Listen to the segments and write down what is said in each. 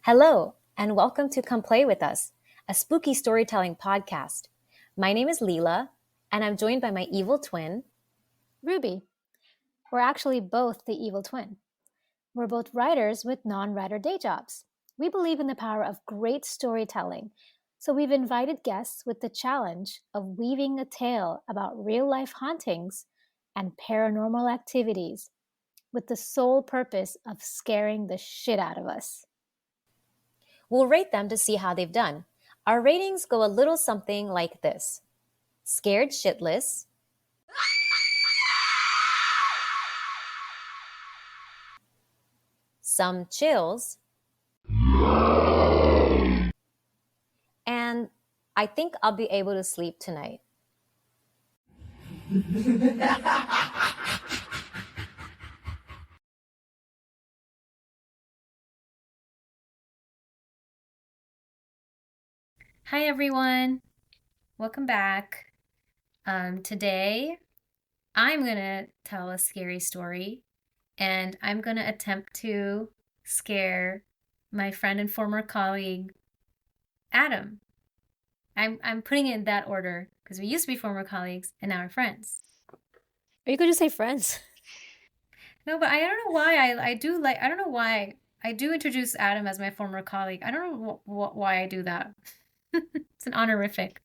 Hello, and welcome to Come Play With Us, a spooky storytelling podcast. My name is Leila, and I'm joined by my evil twin, Ruby. We're actually both the evil twin. We're both writers with non-writer day jobs. We believe in the power of great storytelling, so we've invited guests with the challenge of weaving a tale about real-life hauntings and paranormal activities with the sole purpose of scaring the shit out of us. We'll rate them to see how they've done. Our ratings go a little something like this: scared shitless, some chills, and I think I'll be able to sleep tonight. Hi everyone, welcome back. Today I'm gonna tell a scary story, and I'm gonna attempt to scare my friend and former colleague Adam. I'm putting it in that order because we used to be former colleagues and now we're friends. Or you could just say friends. No, but I don't know why I don't know why I do introduce Adam as my former colleague. I don't know why I do that. It's an honorific.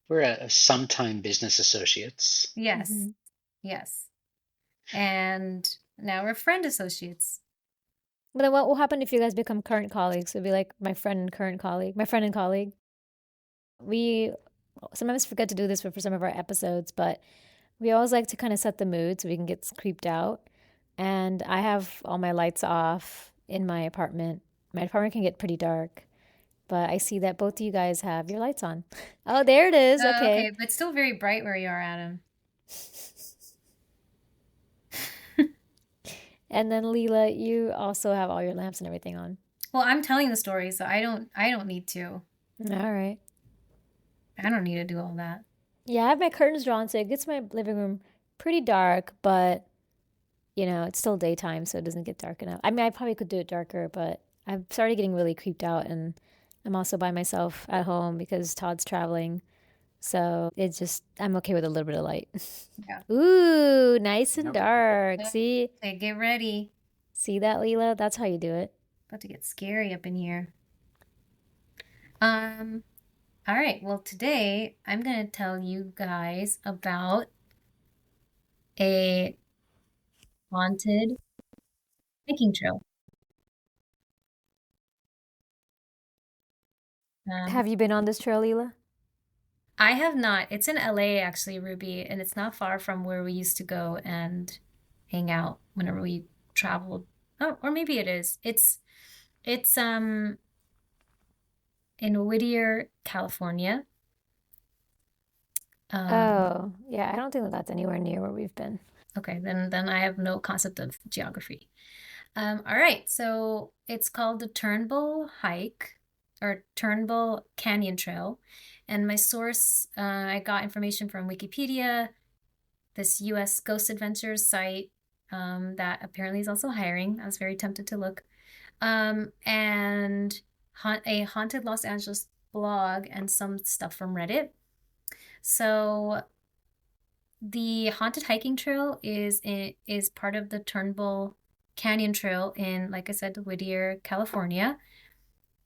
We're a sometime business associates. Yes. Mhm. Yes. And now we're friend associates. But then what will happen if you guys become current colleagues? It'll be like my friend and current colleague, my friend and colleague. We sometimes forget to do this for some of our episodes, but we always like to kind of set the mood so we can get creeped out. And I have all my lights off in my apartment. My apartment can get pretty dark, but I see that both of you guys have your lights on. Oh, there it is. Okay. Okay, but still very bright where you are, Adam. And then Leila, you also have all your lamps and everything on. Well, I'm telling the story, so I don't need to. All right. I don't need to do all that. Yeah, I have my curtains drawn, so it gets my living room pretty dark, but it's still daytime, so it doesn't get dark enough. I mean, I probably could do it darker, but I've started getting really creeped out, and I'm also by myself at home because Todd's traveling. So I'm okay with a little bit of light. Yeah. Ooh, nice and Yep. dark. See Okay, get ready. that, Leila? That's how you do it. About to get scary up in here. All right. Well, today I'm going to tell you guys about a haunted hiking trail. Have you been on this trail, Leila? I have not. It's in LA actually, Ruby, and it's not far from where we used to go and hang out whenever we traveled. Oh, or maybe it is. It's in Whittier, California. Oh, yeah. I don't think that's anywhere near where we've been. Okay, then I have no concept of geography. All right, so it's called the Turnbull hike or Turnbull Canyon Trail. And my source, I got information from Wikipedia, this US Ghost Adventures site that apparently is also hiring. I was very tempted to look. And a Haunted Los Angeles blog and some stuff from Reddit. So the Haunted Hiking Trail is part of the Turnbull Canyon Trail in, like I said, Whittier, California.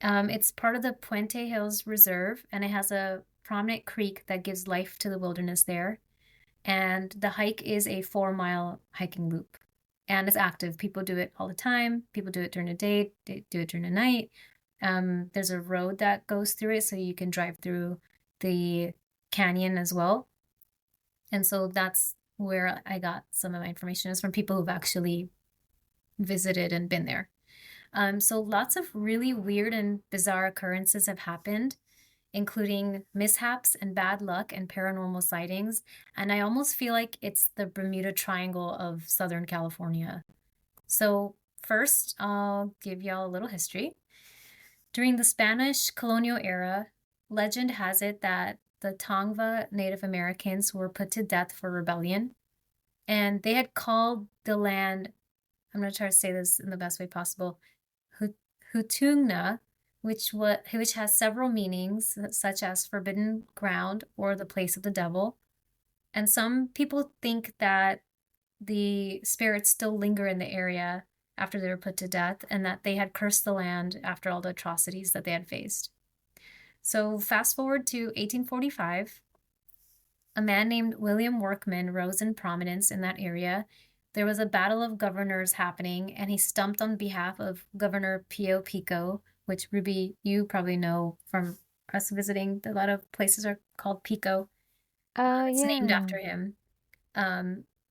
It's part of the Puente Hills Reserve, and it has a prominent creek that gives life to the wilderness there. And the hike is a 4-mile hiking loop, and it's active. People do it all the time. People do it during the day. They do it during the night. There's a road that goes through it, so you can drive through the canyon as well. And so that's where I got some of my information is from people who've actually visited and been there. So lots of really weird and bizarre occurrences have happened, including mishaps and bad luck and paranormal sightings. And I almost feel like it's the Bermuda Triangle of Southern California. So first, I'll give y'all a little history. During the Spanish colonial era, legend has it that the Tongva Native Americans were put to death for rebellion. And they had called the land, I'm going to try to say this in the best way possible, Hutungna, which has several meanings, such as forbidden ground or the place of the devil. And some people think that the spirits still linger in the area after they were put to death, and that they had cursed the land after all the atrocities that they had faced. So fast forward to 1845, a man named William Workman rose in prominence in that area. There was a battle of governors happening, and he stumped on behalf of Governor Pio Pico, which, Ruby, you probably know from us visiting. A lot of places are called Pico. Oh, It's named yeah. after him.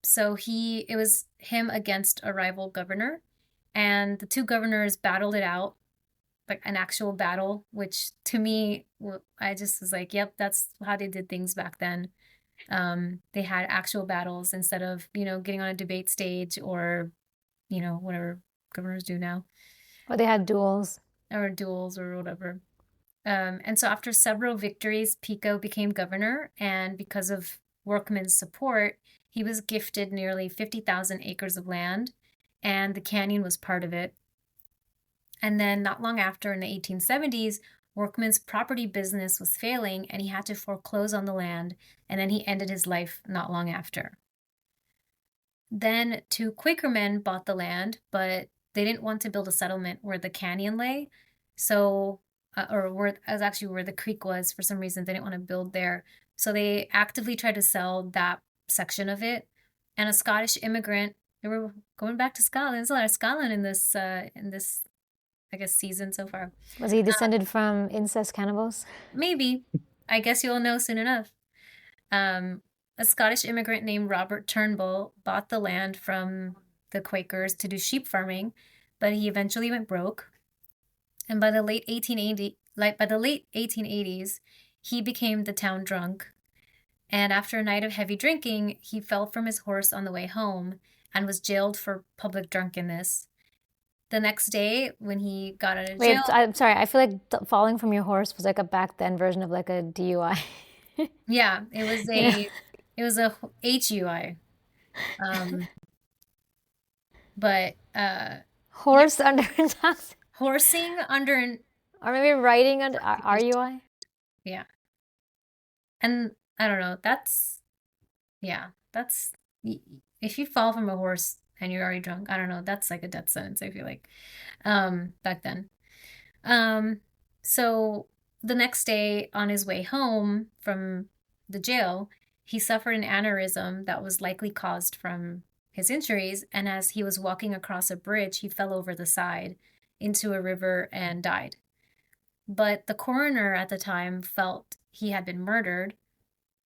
So it was him against a rival governor, and the two governors battled it out, like an actual battle, which to me, I just was like, yep, that's how they did things back then. They had actual battles instead of, getting on a debate stage or, whatever governors do now, Or they had duels. or duels or whatever. And so after several victories, Pico became governor, and because of Workman's support, he was gifted nearly 50,000 acres of land, and the canyon was part of it. And then not long after, in the 1870s, Workman's property business was failing, and he had to foreclose on the land, and then he ended his life not long after. Then two Quaker men bought the land, but they didn't want to build a settlement where the canyon lay. So, or where actually where the creek was, for some reason, they didn't want to build there. So they actively tried to sell that section of it. And a Scottish immigrant, they were going back to Scotland. There's a lot of Scotland in this, I guess, season so far. Was he descended from incest cannibals? Maybe. I guess you'll know soon enough. A Scottish immigrant named Robert Turnbull bought the land from the Quakers to do sheep farming, but he eventually went broke. And by the late 1880s, he became the town drunk. And after a night of heavy drinking, he fell from his horse on the way home and was jailed for public drunkenness. The next day, when he got out of Wait, jail, I'm sorry. I feel like falling from your horse was like a back then version of like a DUI. yeah, it was Yeah. a HUI. But yeah, Horse under intoxication. horsing under an Or maybe riding under RUI? yeah. And I don't know, that's if you fall from a horse and you're already drunk, I don't know, that's like a death sentence, I feel like. Back then. So the next day on his way home from the jail, he suffered an aneurysm that was likely caused from his injuries, and as he was walking across a bridge, he fell over the side into a river and died. But the coroner at the time felt he had been murdered,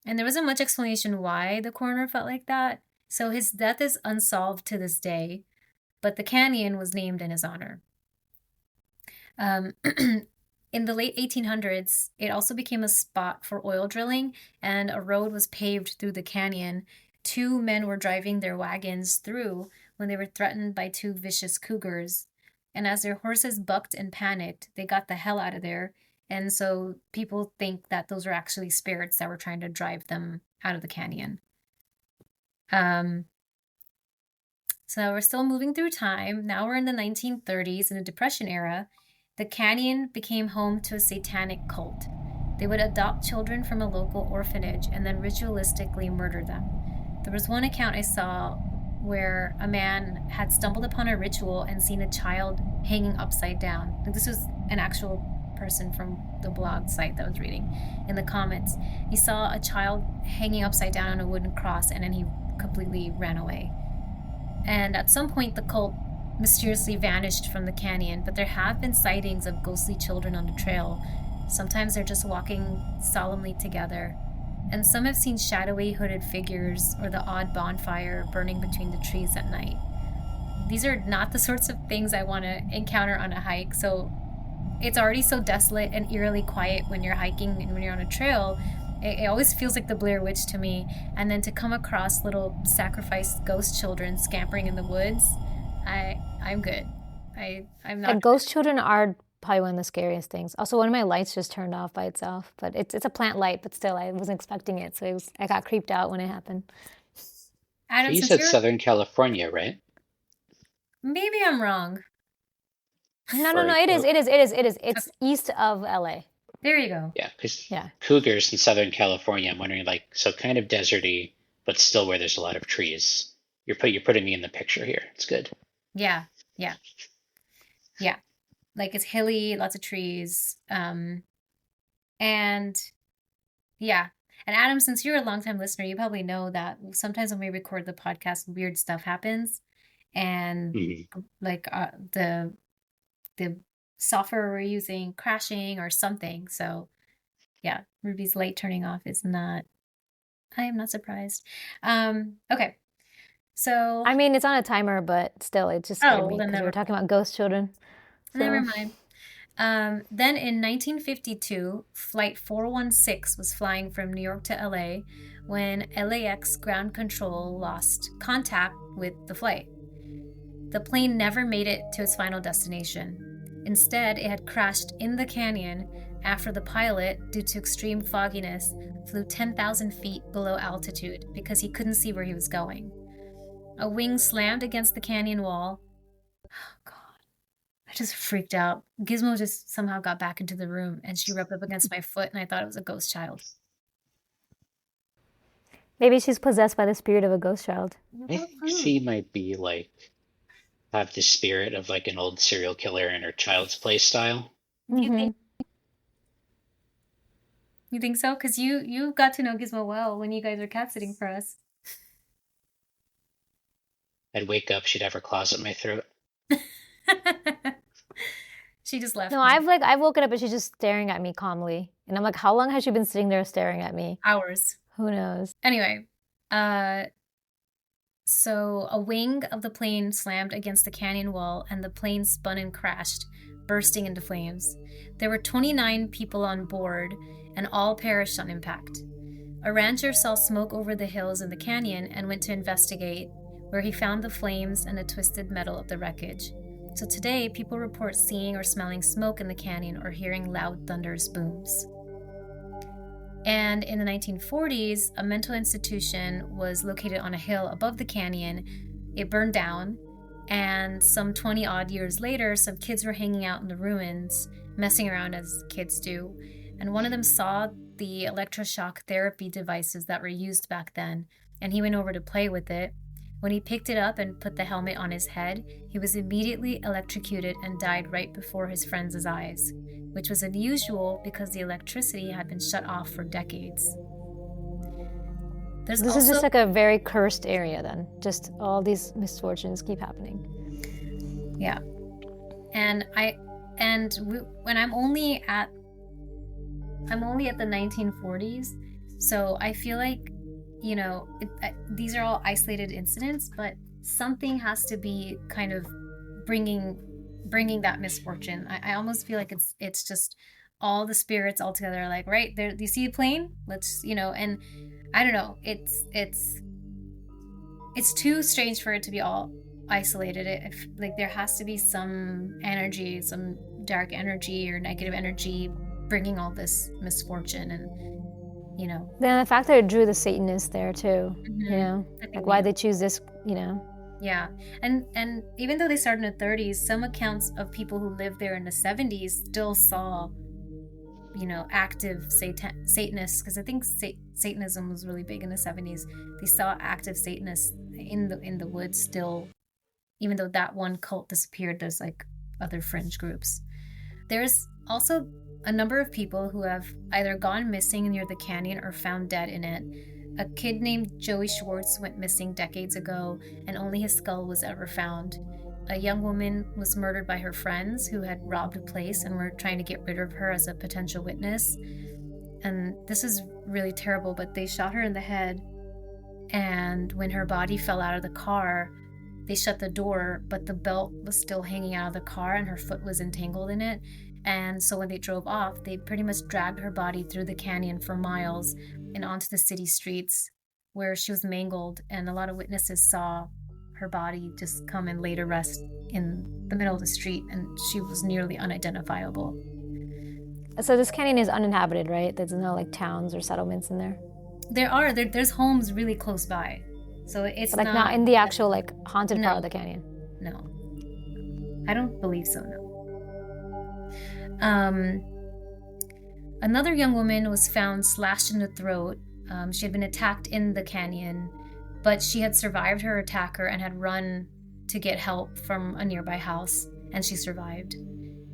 and there wasn't much explanation why the coroner felt like that. So his death is unsolved to this day, but the canyon was named in his honor. In the late 1800s, it also became a spot for oil drilling, and a road was paved through the canyon. Two men were driving their wagons through when they were threatened by two vicious cougars. And as their horses bucked and panicked, they got the hell out of there. And so people think that those were actually spirits that were trying to drive them out of the canyon. So we're still moving through time. Now we're in the 1930s, in the Depression era. The canyon became home to a satanic cult. They would adopt children from a local orphanage and then ritualistically murder them. There was one account I saw where a man had stumbled upon a ritual and seen a child hanging upside down. Like, this was an actual person from the blog site that I was reading. In the comments, he saw a child hanging upside down on a wooden cross, and then he completely ran away. And at some point, the cult mysteriously vanished from the canyon, but there have been sightings of ghostly children on the trail. Sometimes they're just walking solemnly together, and some have seen shadowy hooded figures or the odd bonfire burning between the trees at night. These are not the sorts of things I want to encounter on a hike, so it's already so desolate and eerily quiet when you're hiking and when you're on a trail. It always feels like the Blair Witch to me, and then to come across little sacrificed ghost children scampering in the woods, I'm good. I'm not. And ghost children are probably one of the scariest things. Also, one of my lights just turned off by itself, but it's a plant light, but still, I wasn't expecting it, so I got creeped out when it happened. Adam, You since said you're Southern California, right? maybe I'm wrong. No, Or it is. It's east of LA. There you go. yeah, because Yeah. Cougars in Southern California. I'm wondering, like, so kind of deserty, but still where there's a lot of trees. You're putting me in the picture here. It's good. Yeah, yeah, yeah. Like it's hilly, lots of trees. And yeah. And Adam, since you're a longtime listener, you probably know that sometimes when we record the podcast, weird stuff happens, and Mhm. like the software we're using crashing or something. So yeah, Ruby's light turning off is not. I am not surprised. Okay. So I mean, it's on a timer, but still, it just scared oh, me well, then because we never were talking about ghost children. never So mind. Then in 1952, Flight 416 was flying from New York to LA when LAX ground control lost contact with the flight. The plane never made it to its final destination. Instead, it had crashed in the canyon after the pilot, due to extreme fogginess, flew 10,000 feet below altitude because he couldn't see where he was going. A wing slammed against the canyon wall. Oh, God. I just freaked out. Gizmo just somehow got back into the room and she rubbed up against my foot and I thought it was a ghost child. maybe she's possessed by the spirit of a ghost child. I think she might be like have the spirit of like an old serial killer in her Child's Play style. Mm-hmm. You think so? Because you got to know Gizmo well when you guys were cat sitting for us. I'd wake up, she'd have her claws at my throat. She just left. No, I've woken up and she's just staring at me calmly, and I'm like, how long has she been sitting there staring at me? Hours. Who knows? Anyway, so a wing of the plane slammed against the canyon wall and the plane spun and crashed, bursting into flames. There were 29 people on board and all perished on impact. A rancher saw smoke over the hills in the canyon and went to investigate, where he found the flames and the twisted metal of the wreckage. So today, people report seeing or smelling smoke in the canyon or hearing loud thunderous booms. And in the 1940s, a mental institution was located on a hill above the canyon. It burned down, and some 20 odd years later, some kids were hanging out in the ruins, messing around as kids do. And one of them saw the electroshock therapy devices that were used back then, and he went over to play with it. When he picked it up and put the helmet on his head, he was immediately electrocuted and died right before his friends' eyes, which was unusual because the electricity had been shut off for decades. This is just like a very cursed area then. Just all these misfortunes keep happening. Yeah. When I'm only at the 1940s, so I feel like, you know, these are all isolated incidents, but something has to be kind of bringing that misfortune. I almost feel like it's just all the spirits all together, like, right there, do you see a plane? Let's, you know, and I don't know, it's too strange for it to be all isolated. If like there has to be some energy, some dark energy or negative energy bringing all this misfortune, and you know. Then the fact that it drew the Satanists there too, Mm-hmm. you know, like why they choose this, you know. Yeah, and even though they started in the 30s, some accounts of people who lived there in the 70s still saw, you know, active Satanists, because I think Satanism was really big in the 70s. They saw active Satanists in the woods still, even though that one cult disappeared. There's like other fringe groups. There's also a number of people who have either gone missing near the canyon or found dead in it. A kid named Joey Schwartz went missing decades ago, and only his skull was ever found. A young woman was murdered by her friends who had robbed a place and were trying to get rid of her as a potential witness. And this is really terrible, but they shot her in the head, and when her body fell out of the car, they shut the door, but the belt was still hanging out of the car and her foot was entangled in it. And so when they drove off, they pretty much dragged her body through the canyon for miles and onto the city streets, where she was mangled, and a lot of witnesses saw her body just come and lay to rest in the middle of the street, and she was nearly unidentifiable. So this canyon is uninhabited, right? There's no like towns or settlements in there? There's homes really close by. So it's but, like not in the actual like haunted part of the canyon? No. I don't believe so, no. Um, Another young woman was found slashed in the throat. She had been attacked in the canyon, but she had survived her attacker and had run to get help from a nearby house, and she survived.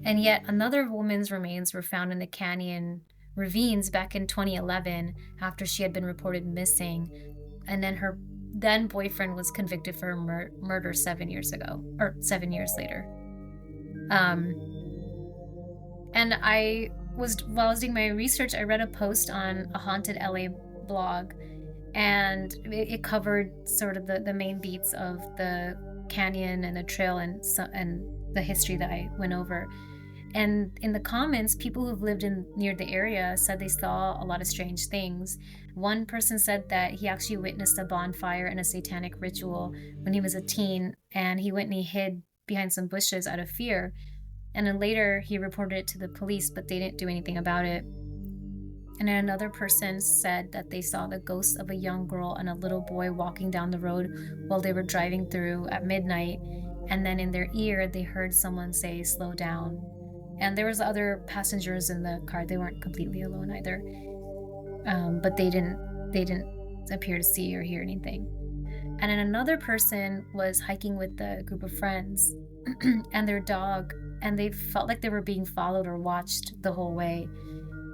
And yet another woman's remains were found in the canyon ravines back in 2011 after she had been reported missing. And then her then boyfriend was convicted for murder 7 years ago, or 7 years later. Um, and while I was doing my research, I read a post on a haunted LA blog, and it covered sort of the main beats of the canyon and the trail and the history that I went over. And in the comments, people who've lived near the area said they saw a lot of strange things. One person said that he actually witnessed a bonfire and a satanic ritual when he was a teen, and he went and he hid behind some bushes out of fear. And then later he reported it to the police, but they didn't do anything about it. And then another person said that they saw the ghost of a young girl and a little boy walking down the road while they were driving through at midnight. And then in their ear, they heard someone say, "Slow down." And there was other passengers in the car. They weren't completely alone either. But they didn't appear to see or hear anything. And then another person was hiking with a group of friends and their dog, and they felt like they were being followed or watched the whole way.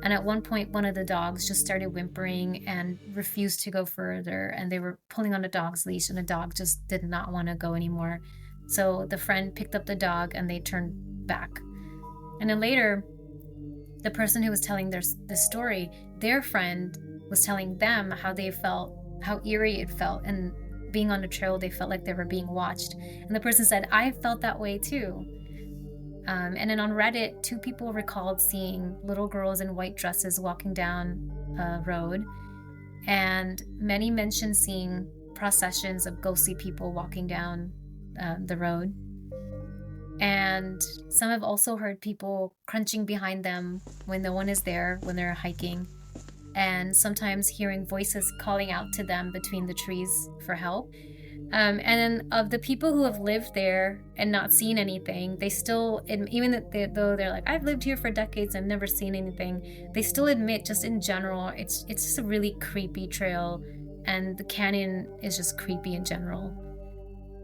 And at one point, one of the dogs just started whimpering and refused to go further, and they were pulling on the dog's leash, and the dog just did not want to go anymore. So the friend picked up the dog and they turned back. And then later, the person who was telling this story, their friend was telling them how they felt, how eerie it felt, and being on the trail, they felt like they were being watched. And the person said, "I felt that way too." And then on Reddit, 2 people recalled seeing little girls in white dresses walking down a road, and many mentioned seeing processions of ghostly people walking down the road. And some have also heard people crunching behind them when no one is there when they're hiking, and sometimes hearing voices calling out to them between the trees for help. And then of the people who have lived there and not seen anything, they still, even though they're like, "I've lived here for decades, I've never seen anything," they still admit, just in general, it's just a really creepy trail, and the canyon is just creepy in general.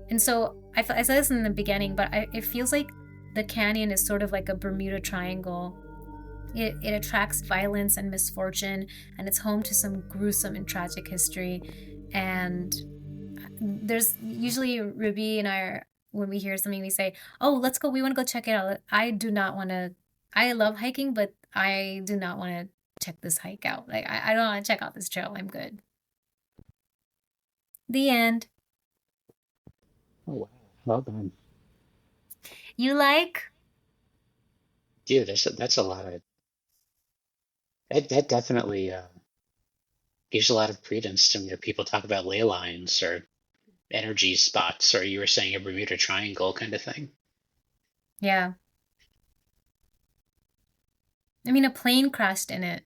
And so I said this in the beginning, but it feels like the canyon is sort of like a Bermuda Triangle. It attracts violence and misfortune, and it's home to some gruesome and tragic history. And there's usually Ruby and I, when we hear something, we say, "Oh, let's go. We want to go check it out." I do not want to. I love hiking, but I do not want to check this hike out. Like I don't want to check out this trail. I'm good. The end. Oh wow, well done. You like? Dude, that's a lot of that definitely gives a lot of credence to when people talk about ley lines or energy spots, or you were saying a Bermuda Triangle kind of thing. Yeah. I mean, a plane crashed in it.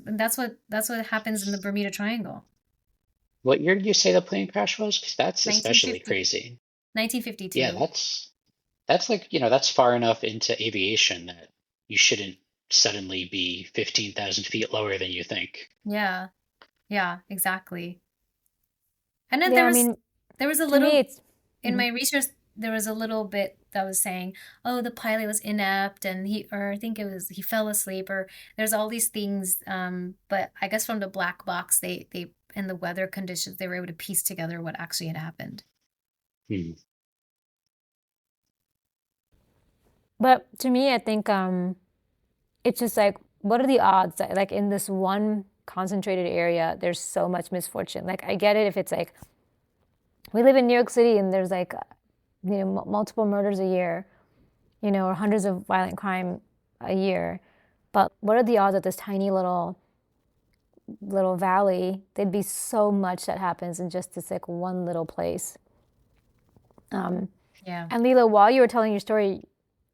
And that's what happens in the Bermuda Triangle. What year did you say the plane crash was? Because that's especially 1950. crazy. 1952. Yeah, that's like, that's far enough into aviation that you shouldn't suddenly be 15,000 feet lower than you think. Yeah. Yeah, exactly. And then Yeah, there was a to little me, it's in my research, there was a little bit that was saying, "Oh, the pilot was inept, and I think it was he fell asleep," or there's all these things. But I guess from the black box, they and the weather conditions, they were able to piece together what actually had happened. Hmm. But to me, I think it's just like, what are the odds that, like, in this one concentrated area, there's so much misfortune? Like, I get it if it's like, we live in New York City and there's like, multiple murders a year, or hundreds of violent crime a year. But what are the odds that this tiny little valley, there'd be so much that happens in just this like one little place? Yeah. And Leila, while you were telling your story,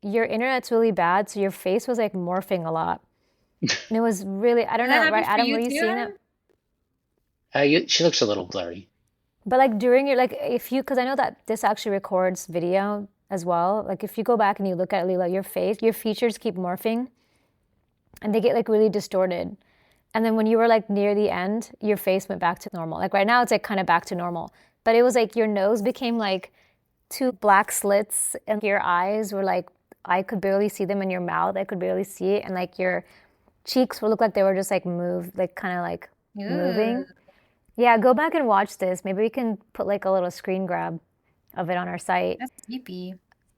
your internet's really bad, so your face was like morphing a lot. And it was really, I don't know, right? Adam, were you seeing it? She looks a little blurry. But like during your, like, because I know that this actually records video, as well. Like if you go back and you look at Leila, your features keep morphing and they get like really distorted. And then when you were like near the end, your face went back to normal. Like right now it's like kind of back to normal. But it was like your nose became like two black slits and your eyes were like, I could barely see them in your mouth. I could barely see it. And like your cheeks would look like they were just like moved, like kind of like moving. Ooh, Yeah, go back and watch this. Maybe we can put like a little screen grab of it on our site. that's creepy.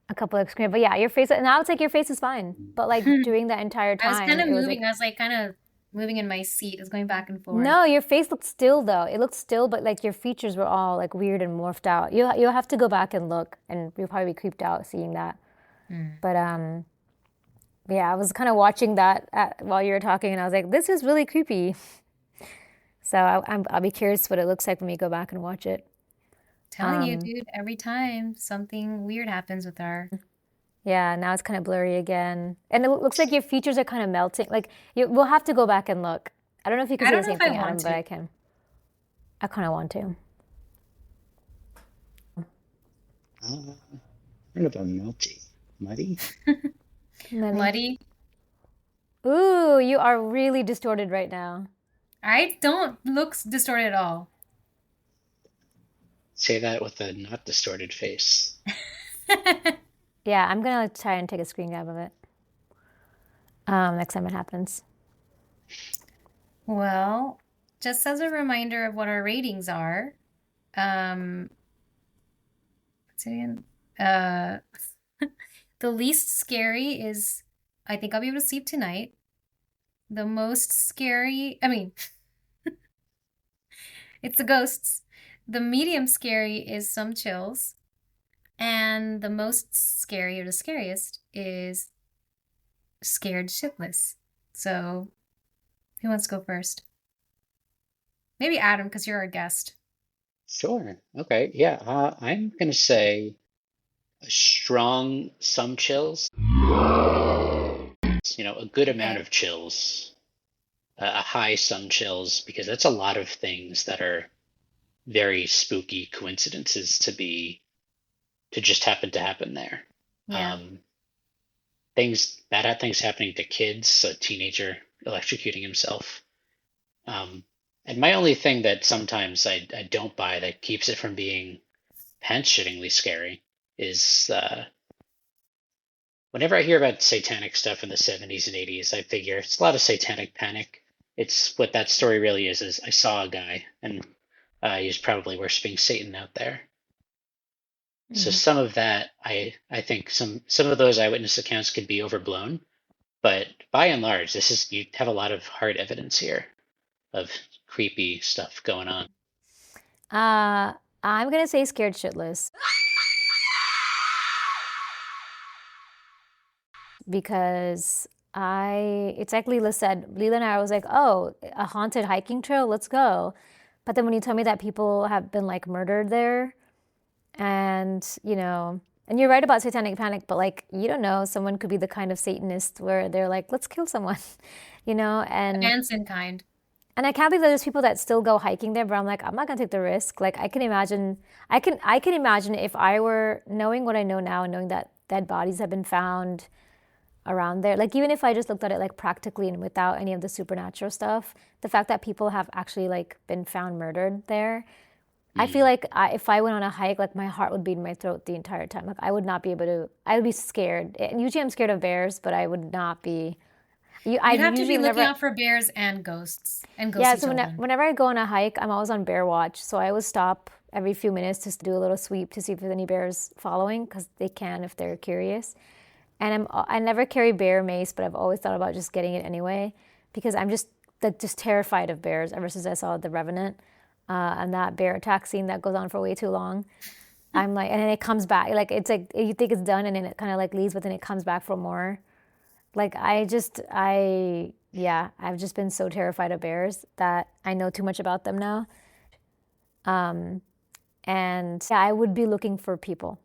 A couple of screen, but yeah, your face now it's like your face is fine. But like during that entire I was time, kind of it was moving. like I was like kind of moving in my seat. It was going back and forth. no, your face looked still though. It looked still, but like your features were all like weird and morphed out. You'll have to go back and look, and you'll probably be creeped out seeing that. But yeah, I was kind of watching that while you were talking, and I was like, this is really creepy. So I'll be curious what it looks like when we go back and watch it. Telling you, dude, every time something weird happens with our. Yeah, now it's kind of blurry again, and it looks like your features are kind of melting. Like we'll have to go back and look. I don't know if you can I see don't the know same if I thing, Adam, want but to. I can. I kind of want to. I don't know about melty. Muddy? Muddy. Muddy. Ooh, you are really distorted right now. I don't look distorted at all. Say that with a not distorted face. Yeah, I'm gonna try and take a screen grab of it. Next time it happens. Well, just as a reminder of what our ratings are, what's it again? The least scary is I think I'll be able to sleep tonight. The most scary, I mean, it's the ghosts. The medium scary is some chills. And the most scary or the scariest is scared shitless. So, who wants to go first? Maybe Adam, because you're our guest. Sure. Okay. Yeah. I'm gonna say a strong some chills. A good amount Okay. of chills. A high some chills because that's a lot of things that are very spooky coincidences to just happen to happen there. Yeah. Bad things happening to kids, a teenager electrocuting himself. And my only thing that sometimes I don't buy that keeps it from being pants-shittingly scary is whenever I hear about satanic stuff in the 70s and 80s, I figure it's a lot of satanic panic. It's what that story really is I saw a guy and he was probably worshiping Satan out there. So some of that, I think some of those eyewitness accounts could be overblown, but by and large, you have a lot of hard evidence here of creepy stuff going on. I'm gonna say scared shitless because it's like Leila said. Leila and I was like, oh, a haunted hiking trail, let's go. But then when you tell me that people have been like murdered there, and and you're right about satanic panic, but like you don't know, someone could be the kind of Satanist where they're like, let's kill someone, and Manson kind. I can't believe that there's people that still go hiking there, but I'm like, I'm not gonna take the risk. Like I can imagine if I were knowing what I know now and knowing that dead bodies have been found around there. Like even if I just looked at it like practically and without any of the supernatural stuff, the fact that people have actually like been found murdered there, I feel like if I went on a hike, like my heart would be in my throat the entire time. Like I would not be able to. I would be scared. And usually I'm scared of bears, but I would not be. You'd have to be looking out for bears and ghosts and ghosty Yeah, so children. whenever I go on a hike, I'm always on bear watch. So I always stop every few minutes just to do a little sweep to see if there's any bears following, because they can if they're curious. And I never carry bear mace, but I've always thought about just getting it anyway, because I'm just terrified of bears ever since I saw The Revenant and that bear attack scene that goes on for way too long. I'm like, and then it comes back. Like it's like you think it's done, and then it kind of like leaves, but then it comes back for more. Like I've just been so terrified of bears that I know too much about them now. And yeah, I would be looking for people.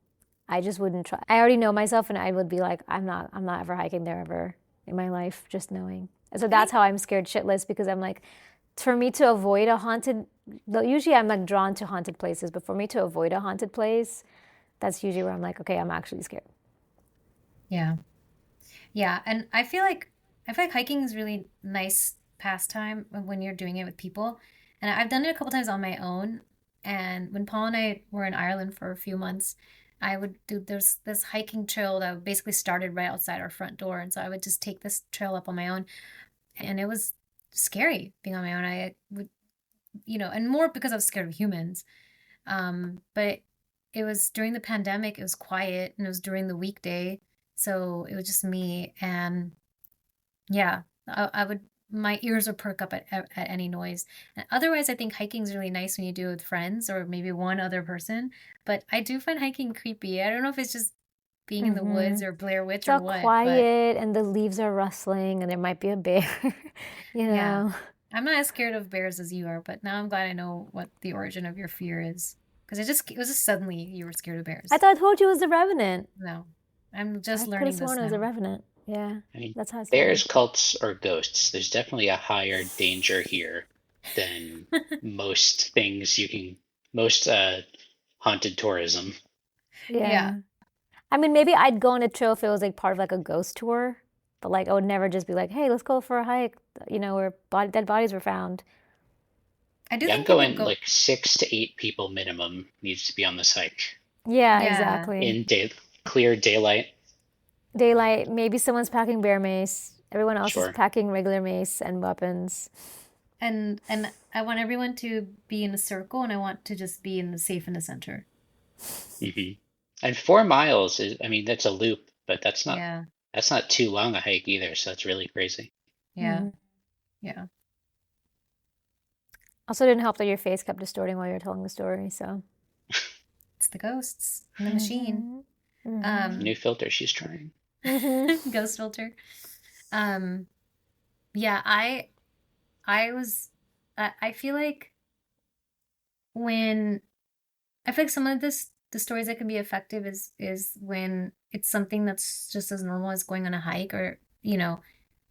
I just wouldn't try. I already know myself, and I would be like, I'm not ever hiking there ever in my life, just knowing. So that's how I'm scared shitless, because I'm like, for me to avoid usually I'm like drawn to haunted places, but for me to avoid a haunted place, That's usually where I'm like, okay, I'm actually scared. Yeah. Yeah, and I feel like hiking is really nice pastime when you're doing it with people. And I've done it a couple times on my own. And when Paul and I were in Ireland for a few months, I would do there's this hiking trail that basically started right outside our front door. And so I would just take this trail up on my own. And it was scary being on my own. I would, and more because I was scared of humans. But it was during the pandemic, it was quiet and it was during the weekday. So it was just me. And yeah, I would, my ears would perk up at any noise. And otherwise, I think hiking is really nice when you do it with friends or maybe one other person. But I do find hiking creepy. I don't know if it's just being in the woods or Blair It's Witch or all what, but quiet and the leaves are rustling and there might be a bear, you yeah, know. I'm not as scared of bears as you are. But now I'm glad I know what the origin of your fear is, because it was just suddenly you were scared of I bears. thought I told you it was the Revenant. No, I'm I just could have learning sworn this it was a now. Revenant. Yeah, I mean, that's how I started. bears, cults, or ghosts, there's definitely a higher danger here than most things you can, most haunted tourism. Yeah. Yeah. I mean, maybe I'd go on a trail if it was like part of like a ghost tour, but like I would never just be like, hey, let's go for a hike, where dead bodies were found. I do Yeah, I'm think people going go, like 6 to 8 people minimum needs to be on this hike Yeah, yeah. exactly. in clear daylight. Daylight, maybe someone's packing bear mace. Everyone else is Sure. packing regular mace and weapons. And I want everyone to be in a circle and I want to just be safe in the center. hmm And 4 miles is, I mean, that's a loop, but Yeah. that's not too long a hike either. So that's really crazy. Yeah. Mhm. Yeah. Also, didn't help that your face kept distorting while you were telling the story. So, It's the ghosts and the machine. hmm hmm New Um, filter she's trying. hmm ghost filter. Um, yeah, I was I feel like when I feel like some of the stories that can be effective is when it's something that's just as normal as going on a hike or,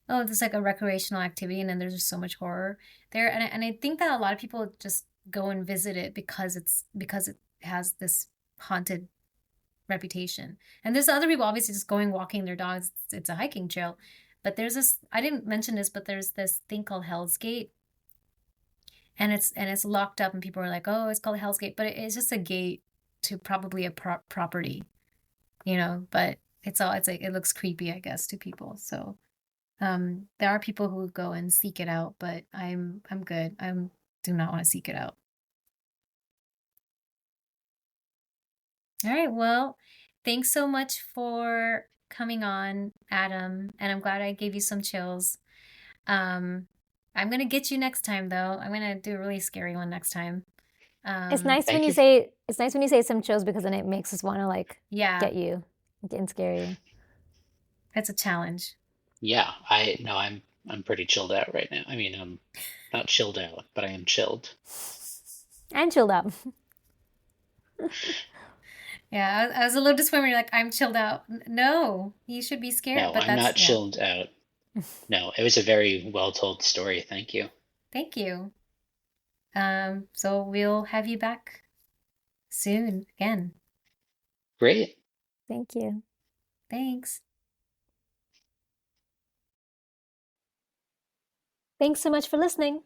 oh, it's like a recreational activity and then there's just so much horror there. And I think that a lot of people just go and visit it because it has this haunted reputation. And there's other people obviously just going walking their dogs. It's a hiking trail. But there's this, I didn't mention this, but there's this thing called Hell's Gate, and it's locked up and people are like, "Oh, it's called Hell's Gate," but it's just a gate to probably a property, but it's like it looks creepy, I guess, to people. So there are people who go and seek it out, but I'm good. Do not want to seek it out. All right, well, thanks so much for coming on, Adam, and I'm glad I gave you some chills. Um, I'm gonna get you next time, though. I'm gonna do a really scary one next time. It's Um, nice when Thank you you. say it's nice when you say some chills because then it makes us want to like yeah, get you, get and scare you. that's a challenge. Yeah, no, I'm pretty chilled out right now. I mean, I'm not chilled out, but I am chilled. And chilled up. Yeah, I was a little disappointed when you're like, I'm chilled out. No, you should be scared, No, but I'm that's, not yeah. chilled out. No, it was a very well told story. Thank you. Thank you. So we'll have you back soon again. Great. Thank you. Thanks. Thanks so much for listening.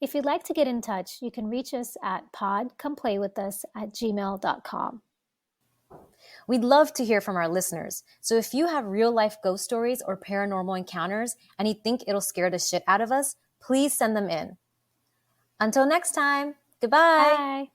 If you'd like to get in touch, you can reach us at podcomeplayWithUs@gmail.com. We'd love to hear from our listeners. So if you have real life ghost stories or paranormal encounters and you think it'll scare the shit out of us, please send them in. Until next time, goodbye. Bye.